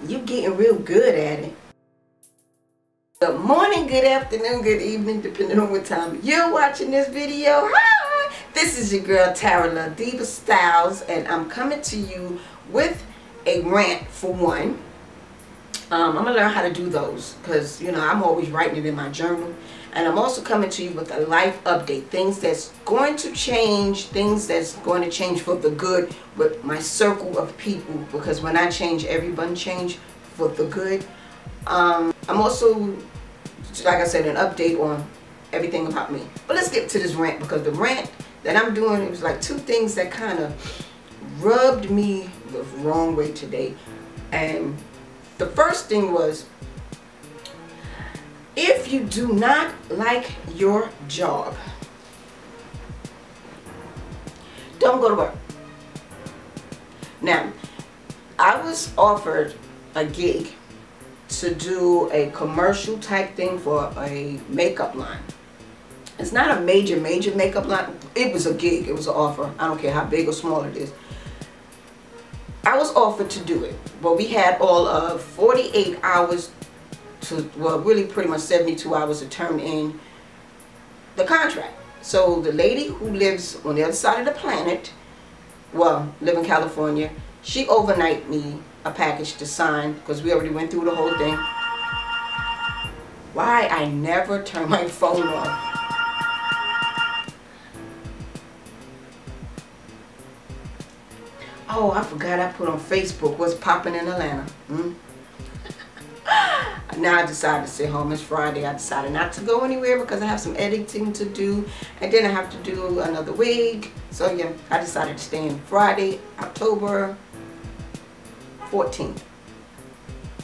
You getting real good at it. Good morning, good afternoon, good evening, depending on what time you're watching this video. Hi! This is your girl Tara La Diva Styles, and I'm coming to you with a rant for one. I'm gonna learn how to do those because I'm always writing it in my journal, and I'm also coming to you with a life update, things that's going to change, things that's going to change for the good with my circle of people, because when I change, everyone change for the good. I'm also, like I said, an update on everything about me. But let's get to this rant, because the rant that I'm doing, it was like two things that kind of rubbed me the wrong way today. And the first thing was, if you do not like your job, don't go to work. Now, I was offered a gig to do a commercial type thing for a makeup line. It's not a major makeup line. It was a gig. It was an offer. I don't care how big or small it is. I was offered to do it, but we had all of 48 hours to, well, really pretty much 72 hours to turn in the contract. So the lady who lives on the other side of the planet, well, live in California, she overnight me a package to sign, because we already went through the whole thing. Why I never turn my phone off. Oh, I forgot I put on Facebook what's popping in Atlanta. Now I decided to stay home. It's Friday. I decided not to go anywhere because I have some editing to do, and then I have to do another wig. So yeah, I decided to stay in Friday, October 14th.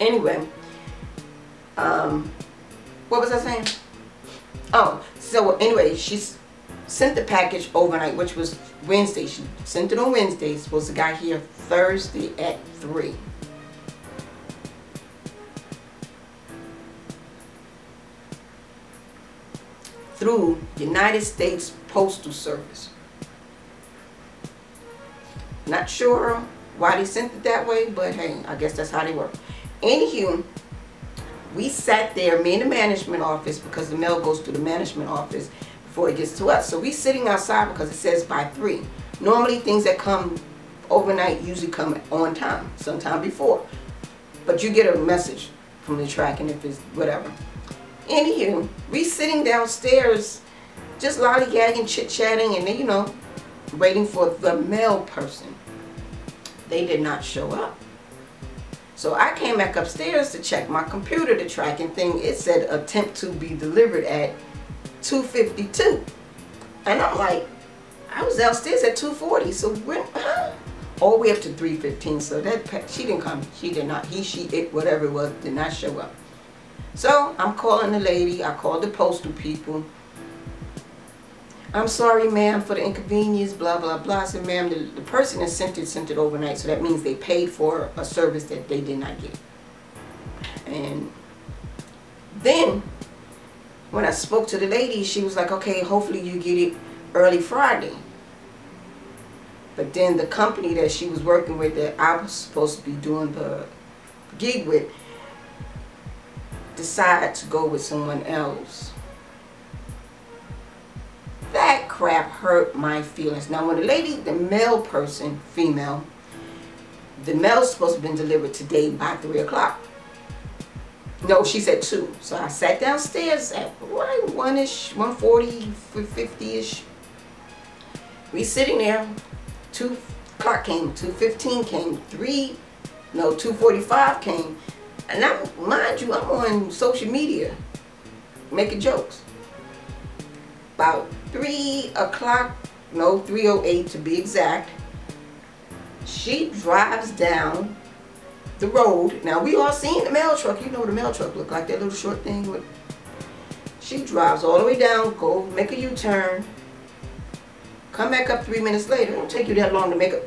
Anyway, what was I saying? Oh, so anyway, she sent the package overnight, which was Wednesday. She sent it on Wednesday. It's supposed to get here Thursday at 3. Through United States Postal Service. Not sure why they sent it that way, but hey, I guess that's how they work. Anywho, we sat there, me and the management office, because the mail goes to the management office before it gets to us. So we sitting outside because it says by 3. Normally things that come overnight usually come on time, sometime before. But you get a message from the tracking if it's whatever. Anywho, we sitting downstairs just lollygagging, chit-chatting, and then, waiting for the mail person. They did not show up. So I came back upstairs to check my computer, the tracking thing. It said attempt to be delivered at 2:52. And I'm like, I was downstairs at 2:40, so when, all the way up to 3:15. So that, she didn't come. She did not. He, she, it, whatever it was, did not show up. So I'm calling the lady. I called the postal people. I'm sorry, ma'am, for the inconvenience, blah, blah, blah. I said, ma'am, the person that sent it overnight, so that means they paid for a service that they did not get. And then when I spoke to the lady, she was like, okay, hopefully you get it early Friday. But then the company that she was working with, that I was supposed to be doing the gig with, decided to go with someone else. That crap hurt my feelings. Now when the lady, the mail person, female, the mail's supposed to have been delivered today by 3 o'clock. No, she said 2. So I sat downstairs at 1-ish, 1:40, 50-ish. We sitting there. 2 o'clock came, 2:15 came, 2:45 came. And mind you, I'm on social media making jokes. About 3 o'clock, no, 3:08 to be exact, she drives down the road. Now we all seen the mail truck. You know what the mail truck look like, that little short thing with. She drives all the way down, go make a U-turn, come back up 3 minutes later. It don't take you that long to make up.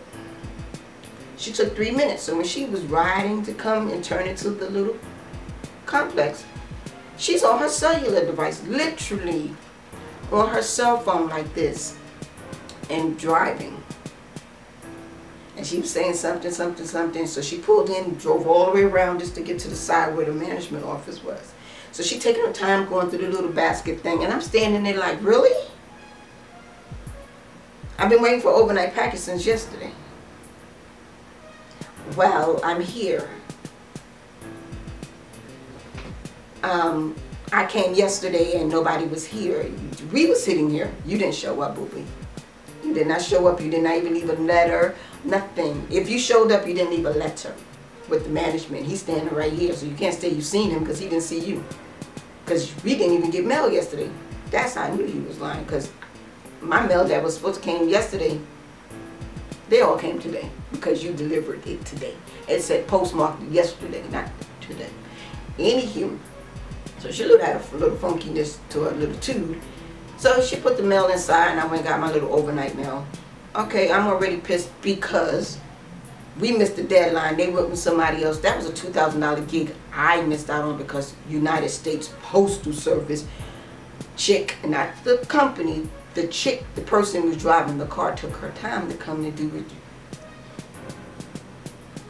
She took 3 minutes. So when she was riding to come and turn into the little complex, she's on her cellular device, literally on her cell phone like this, and driving. And she was saying something, something, something. So she pulled in, drove all the way around just to get to the side where the management office was. So she taking her time going through the little basket thing. And I'm standing there like, really? I've been waiting for overnight package since yesterday. Well, I'm here. I came yesterday and nobody was here. We were sitting here. You didn't show up, boo-boo. You did not show up. You did not even leave a letter. Nothing. If you showed up, you didn't leave a letter with the management. He's standing right here, so you can't say you've seen him because he didn't see you. Because we didn't even get mail yesterday. That's how I knew he was lying, because my mail that was supposed to came yesterday, they all came today because you delivered it today. It said postmarked yesterday, not today. Anywho, so she looked at a little funkiness to her little tube. So she put the mail inside and I went and got my little overnight mail. Okay, I'm already pissed because we missed the deadline. They went with somebody else. That was a $2,000 gig I missed out on because United States Postal Service chick, not the company, the chick, the person who was driving the car took her time to come to do it.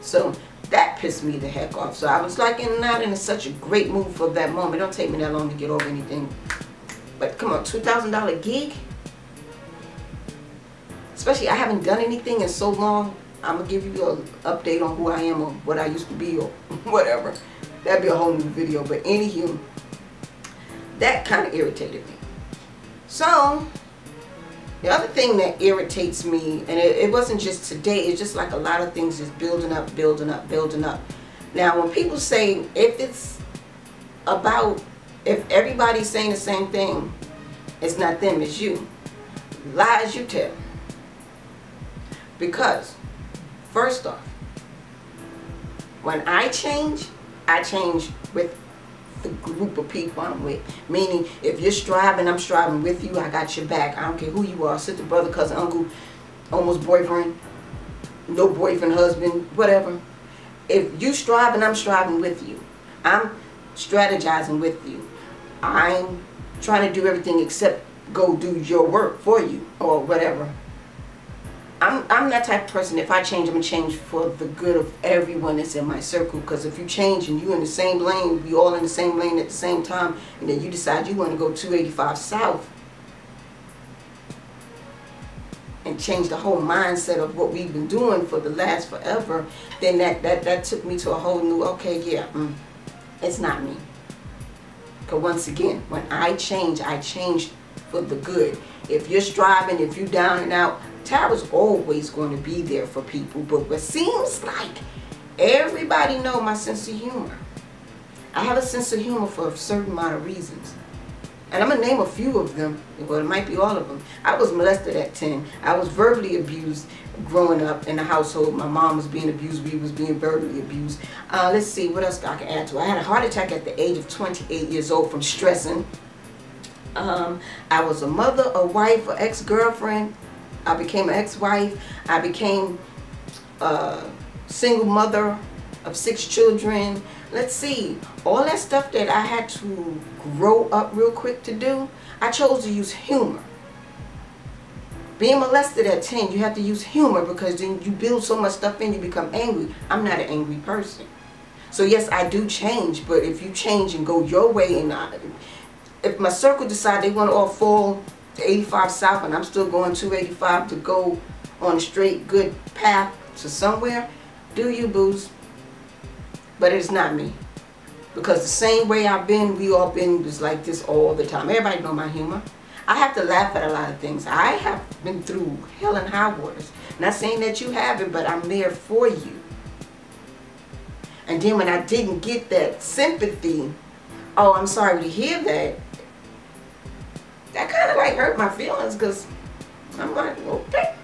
So that pissed me the heck off. So I was like not in such a great mood for that moment. It don't take me that long to get over anything. But come on, $2,000 gig? Especially I haven't done anything in so long. I'm going to give you an update on who I am or what I used to be or whatever. That'd be a whole new video. But anywho, that kind of irritated me. So the other thing that irritates me, and it wasn't just today, it's just like a lot of things is building up, building up, building up. Now when people say, if everybody's saying the same thing, it's not them, it's you. Lies you tell. Because, first off, when I change with the group of people I'm with. Meaning, if you're striving, I'm striving with you. I got your back. I don't care who you are, sister, brother, cousin, uncle, almost boyfriend, no boyfriend, husband, whatever. If you striving, I'm striving with you. I'm strategizing with you. I'm trying to do everything except go do your work for you or whatever. I'm that type of person. If I change, I'm going to change for the good of everyone that's in my circle. Because if you change and you're in the same lane, we all in the same lane at the same time, and then you decide you want to go 285 south and change the whole mindset of what we've been doing for the last forever, then that took me to a whole new, okay, yeah, it's not me. Because once again, when I change for the good. If you're striving, if you're down and out, Tara's always going to be there for people. But it seems like everybody know my sense of humor. I have a sense of humor for a certain amount of reasons. And I'm going to name a few of them. Well, it might be all of them. I was molested at 10. I was verbally abused growing up in the household. My mom was being abused. We was being verbally abused. Let's see what else I can add to it. I had a heart attack at the age of 28 years old from stressing. I was a mother, a wife, an ex-girlfriend. I became an ex-wife. I became a single mother of 6 children. Let's see, all that stuff that I had to grow up real quick to do, I chose to use humor. Being molested at 10, you have to use humor because then you build so much stuff in, you become angry. I'm not an angry person. So yes, I do change, but if you change and go your way, and if my circle decide they want to all fall to 85 south and I'm still going 285 to go on a straight good path to somewhere, do you, booze? But it's not me. Because the same way I've been, we all been just like this all the time. Everybody know my humor. I have to laugh at a lot of things. I have been through hell and high waters. Not saying that you haven't, but I'm there for you. And then when I didn't get that sympathy, oh, I'm sorry to hear that, that kind of like hurt my feelings, because I'm like, okay,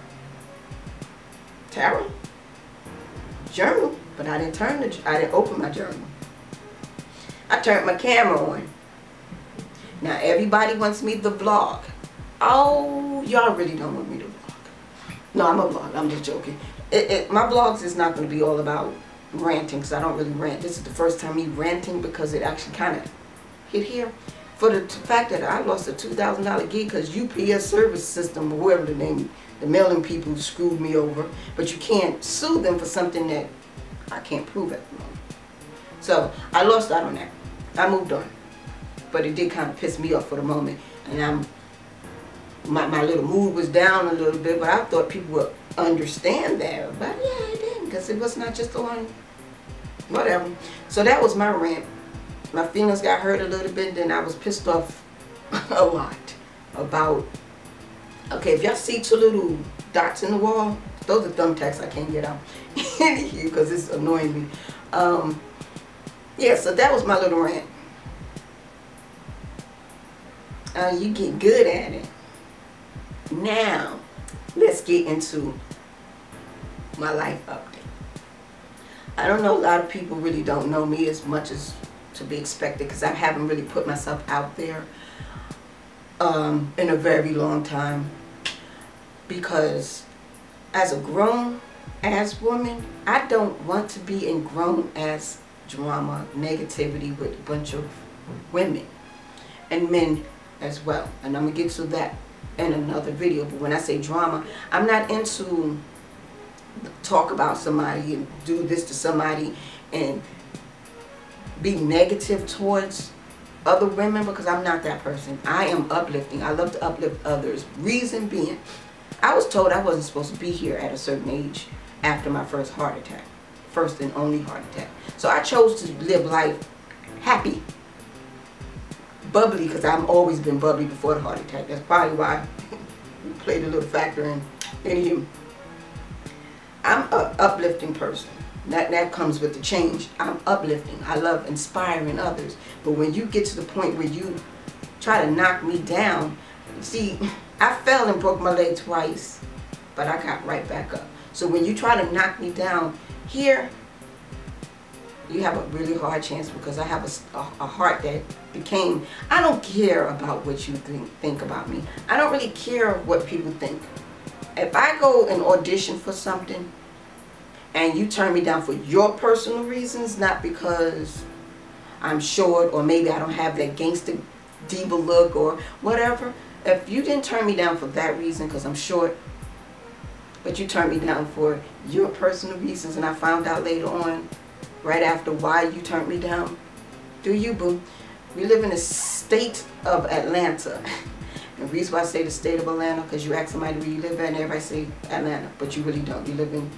Tara, journal. But I didn't open my journal. I turned my camera on. Now everybody wants me to vlog. Oh, y'all really don't want me to vlog. No, I'm a vlog. I'm just joking. My vlogs is not going to be all about ranting, because I don't really rant. This is the first time me ranting because it actually kind of hit here. for the fact that I lost a $2,000 gig because UPS service system, or whoever the name, the mailing people screwed me over. But you can't sue them for something that I can't prove at the moment. So I lost out on that. I moved on. But it did kind of piss me off for the moment. And my little mood was down a little bit, but I thought people would understand that. But yeah, it didn't, because it was not just on whatever. So that was my rant. My feelings got hurt a little bit, then I was pissed off a lot about, okay, if y'all see two little dots in the wall, those are thumbtacks I can't get out because it's annoying me. Yeah, so that was my little rant. You get good at it. Now, let's get into my life update. I don't know, a lot of people really don't know me as much as to be expected because I haven't really put myself out there in a very long time, because as a grown-ass woman, I don't want to be in grown-ass drama, negativity with a bunch of women and men as well. And I'm going to get to that in another video. But when I say drama, I'm not into talk about somebody and do this to somebody and be negative towards other women, because I'm not that person. I am uplifting. I love to uplift others. Reason being, I was told I wasn't supposed to be here at a certain age after my first heart attack. First and only heart attack. So I chose to live life happy. Bubbly, because I've always been bubbly before the heart attack. That's probably why it played a little factor in you. I'm an uplifting person. That comes with the change. I'm uplifting. I love inspiring others. But when you get to the point where you try to knock me down, see, I fell and broke my leg twice, but I got right back up. So when you try to knock me down here, you have a really hard chance, because I have a heart that became, I don't care about what you think about me. I don't really care what people think. If I go and audition for something and you turn me down for your personal reasons, not because I'm short or maybe I don't have that gangster diva look or whatever, if you didn't turn me down for that reason because I'm short, but you turned me down for your personal reasons, and I found out later on, right after, why you turned me down, do you, boo? We live in the state of Atlanta. And the reason why I say the state of Atlanta, because you ask somebody where you live at and everybody say Atlanta, but you really don't. You live in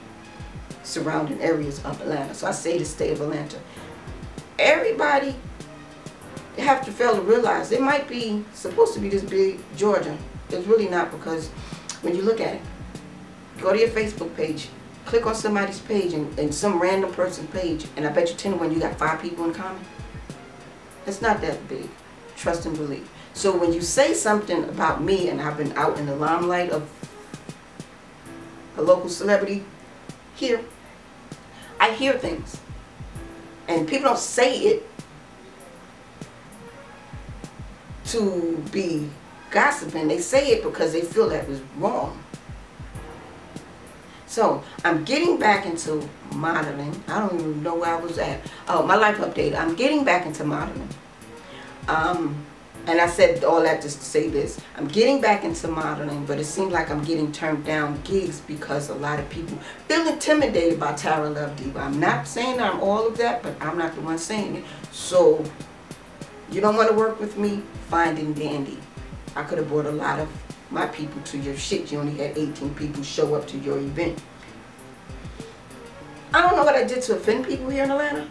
surrounding areas of Atlanta. So I say the state of Atlanta. Everybody have to fail to realize it might be supposed to be this big, Georgia. It's really not, because when you look at it, go to your Facebook page, click on somebody's page and some random person's page, and I bet you 10 to 1 you got 5 people in common. It's not that big. Trust and believe. So when you say something about me, and I've been out in the limelight of a local celebrity here, I hear things. And people don't say it to be gossiping. They say it because they feel that was wrong. So I'm getting back into modeling. I don't even know where I was at. Oh, my life update. I'm getting back into modeling. And I said all that just to say this. I'm getting back into modeling, but it seems like I'm getting turned down gigs because a lot of people feel intimidated by Tara Love Diva. I'm not saying I'm all of that, but I'm not the one saying it. So you don't want to work with me? Fine and dandy. I could have brought a lot of my people to your shit. You only had 18 people show up to your event. I don't know what I did to offend people here in Atlanta.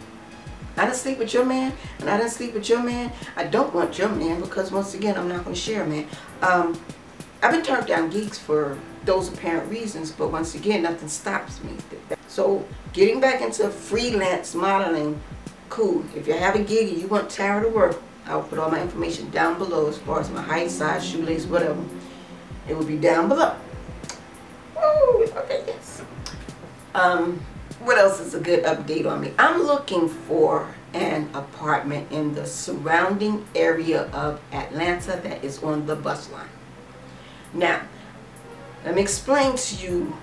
I didn't sleep with your man, and I didn't sleep with your man. I don't want your man, because once again, I'm not going to share, man. I've been turned down gigs for those apparent reasons, but once again, nothing stops me. So getting back into freelance modeling, cool. If you have a gig and you want Tara to work, I'll put all my information down below as far as my height, size, shoelace, whatever. It will be down below. Woo, okay, yes. What else is a good update on me? I'm looking for an apartment in the surrounding area of Atlanta that is on the bus line. Now, let me explain to you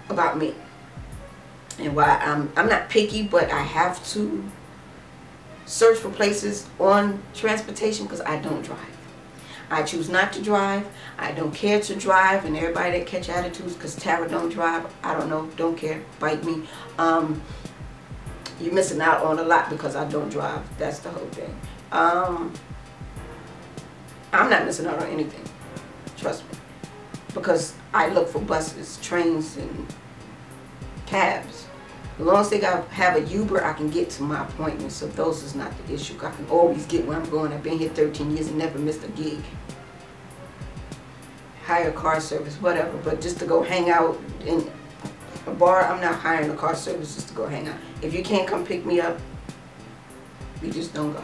about me and why I'm not picky, but I have to search for places on transportation because I don't drive. I choose not to drive. I don't care to drive, and everybody that catch attitudes because Tara don't drive, I don't know, don't care, bite me. You're missing out on a lot because I don't drive. That's the whole thing. I'm not missing out on anything, trust me, because I look for buses, trains, and cabs. As long as they have a Uber, I can get to my appointments, so those is not the issue. I can always get where I'm going. I've been here 13 years and never missed a gig. Hire car service, whatever, but just to go hang out in a bar, I'm not hiring a car service just to go hang out. If you can't come pick me up, you just don't go.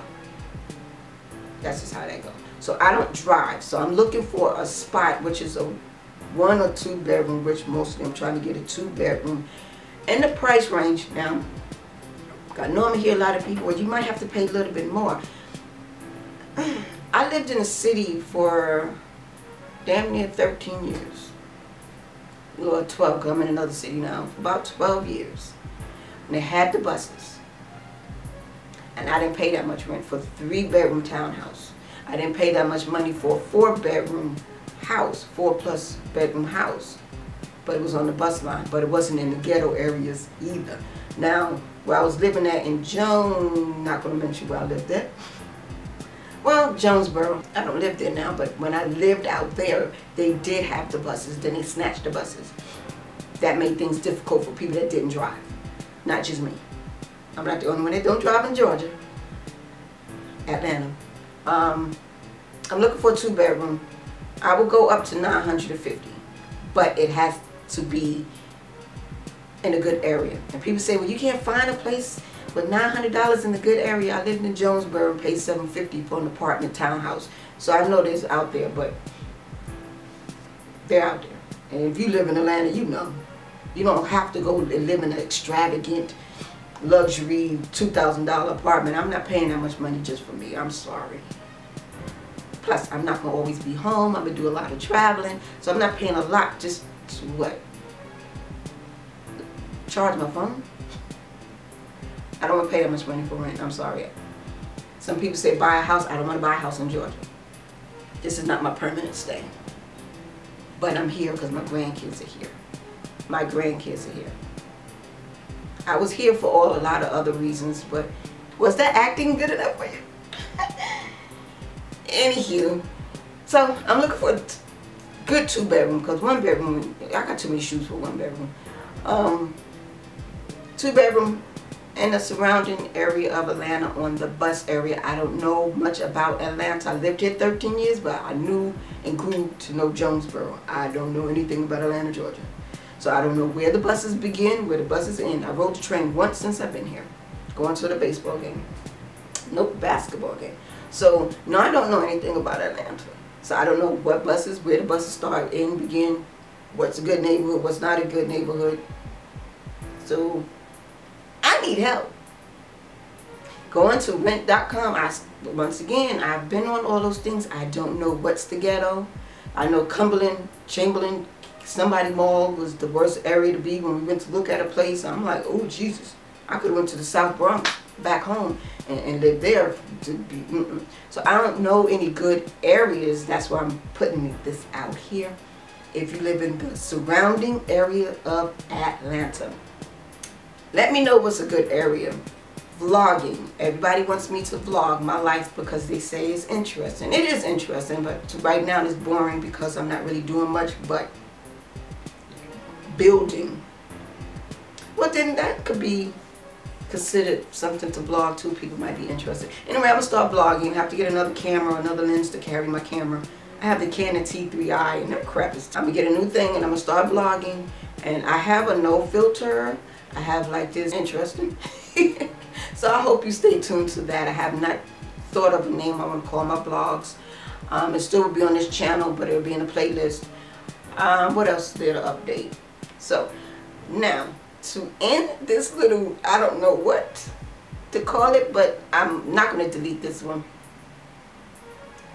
That's just how that goes. So I don't drive, so I'm looking for a spot which is a 1 or 2 bedroom, which mostly I'm trying to get a 2 bedroom. In the price range now, I know I'm hear a lot of people, well, you might have to pay a little bit more. I lived in a city for damn near 13 years. Or 12, because I'm in another city now. About 12 years. And they had the buses. And I didn't pay that much rent for a 3-bedroom townhouse. I didn't pay that much money for a 4-bedroom house, 4+ bedroom house. But it was on the bus line, but it wasn't in the ghetto areas either. Now, where I was living at in not going to mention where I lived at. Well, Jonesboro, I don't live there now, but when I lived out there, they did have the buses, then they snatched the buses. That made things difficult for people that didn't drive, not just me. I'm not the only one that don't drive in Georgia, Atlanta. I'm looking for a 2-bedroom. I will go up to $950, but it has to be in a good area. And people say, well, you can't find a place with $900 in the good area. I lived in Jonesboro and paid $750 for an apartment townhouse. So I know there's out there, but they're out there. And if you live in Atlanta, you know. You don't have to go and live in an extravagant, luxury, $2,000 apartment. I'm not paying that much money just for me. I'm sorry. Plus, I'm not going to always be home. I'm going to do a lot of traveling. So I'm not paying a lot just to what? Charge my phone? I don't want to pay that much money for rent. I'm sorry. Some people say buy a house. I don't want to buy a house in Georgia. This is not my permanent stay. But I'm here because my grandkids are here. My grandkids are here. I was here for a lot of other reasons, but was that acting good enough for you? Anywho, so I'm looking for a good 2-bedroom, because 1-bedroom, I got too many shoes for 1 bedroom. 2-bedroom in the surrounding area of Atlanta on the bus area. I don't know much about Atlanta. I lived here 13 years, but I knew and grew to know Jonesboro. I don't know anything about Atlanta, Georgia. So I don't know where the buses begin, where the buses end. I rode the train once since I've been here, going to the baseball game. Nope, basketball game. So, no, I don't know anything about Atlanta. So I don't know what buses, where the buses start, end, begin, what's a good neighborhood, what's not a good neighborhood. So I need help. Going to rent.com, once again, I've been on all those things. I don't know what's the ghetto. I know Cumberland, Chamberlain, somebody mall was the worst area to be when we went to look at a place. I'm like, oh Jesus, I could have went to the South Bronx back home and lived there to be. So I don't know any good areas. That's why I'm putting this out here. If you live in the surrounding area of Atlanta, let me know what's a good area. Vlogging. Everybody wants me to vlog my life because they say it's interesting. It is interesting, but right now it's boring because I'm not really doing much but building. Well, then that could be considered something to vlog too. People might be interested. Anyway, I'm gonna start vlogging. I have to get another camera, another lens to carry my camera. I have the Canon T3i and that crap is. I'm gonna get a new thing and I'm gonna start vlogging. And I have a no filter. I have like this interesting. So I hope you stay tuned to that. I have not thought of a name I want to call my vlogs. It still will be on this channel, but it will be in a playlist. What else is there to update? So now to end this little, I don't know what to call it, but I'm not going to delete this one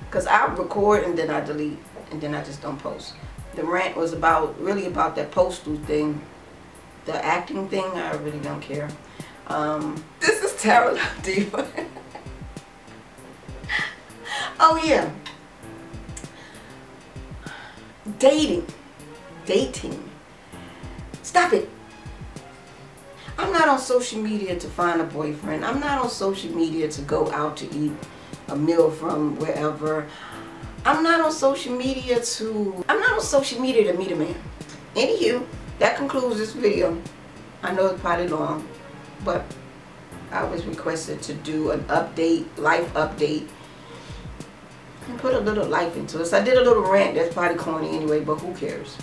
because I record and then I delete and then I just don't post. The rant was really about that postal thing, the acting thing. I really don't care. This is Tara Diva. Oh yeah. Dating. Stop it. I'm not on social media to find a boyfriend. I'm not on social media to go out to eat a meal from wherever. I'm not on social media to meet a man. Anywho, that concludes this video. I know it's probably long, but I was requested to do an update, life update, and put a little life into it. So I did a little rant. That's probably corny anyway, but who cares?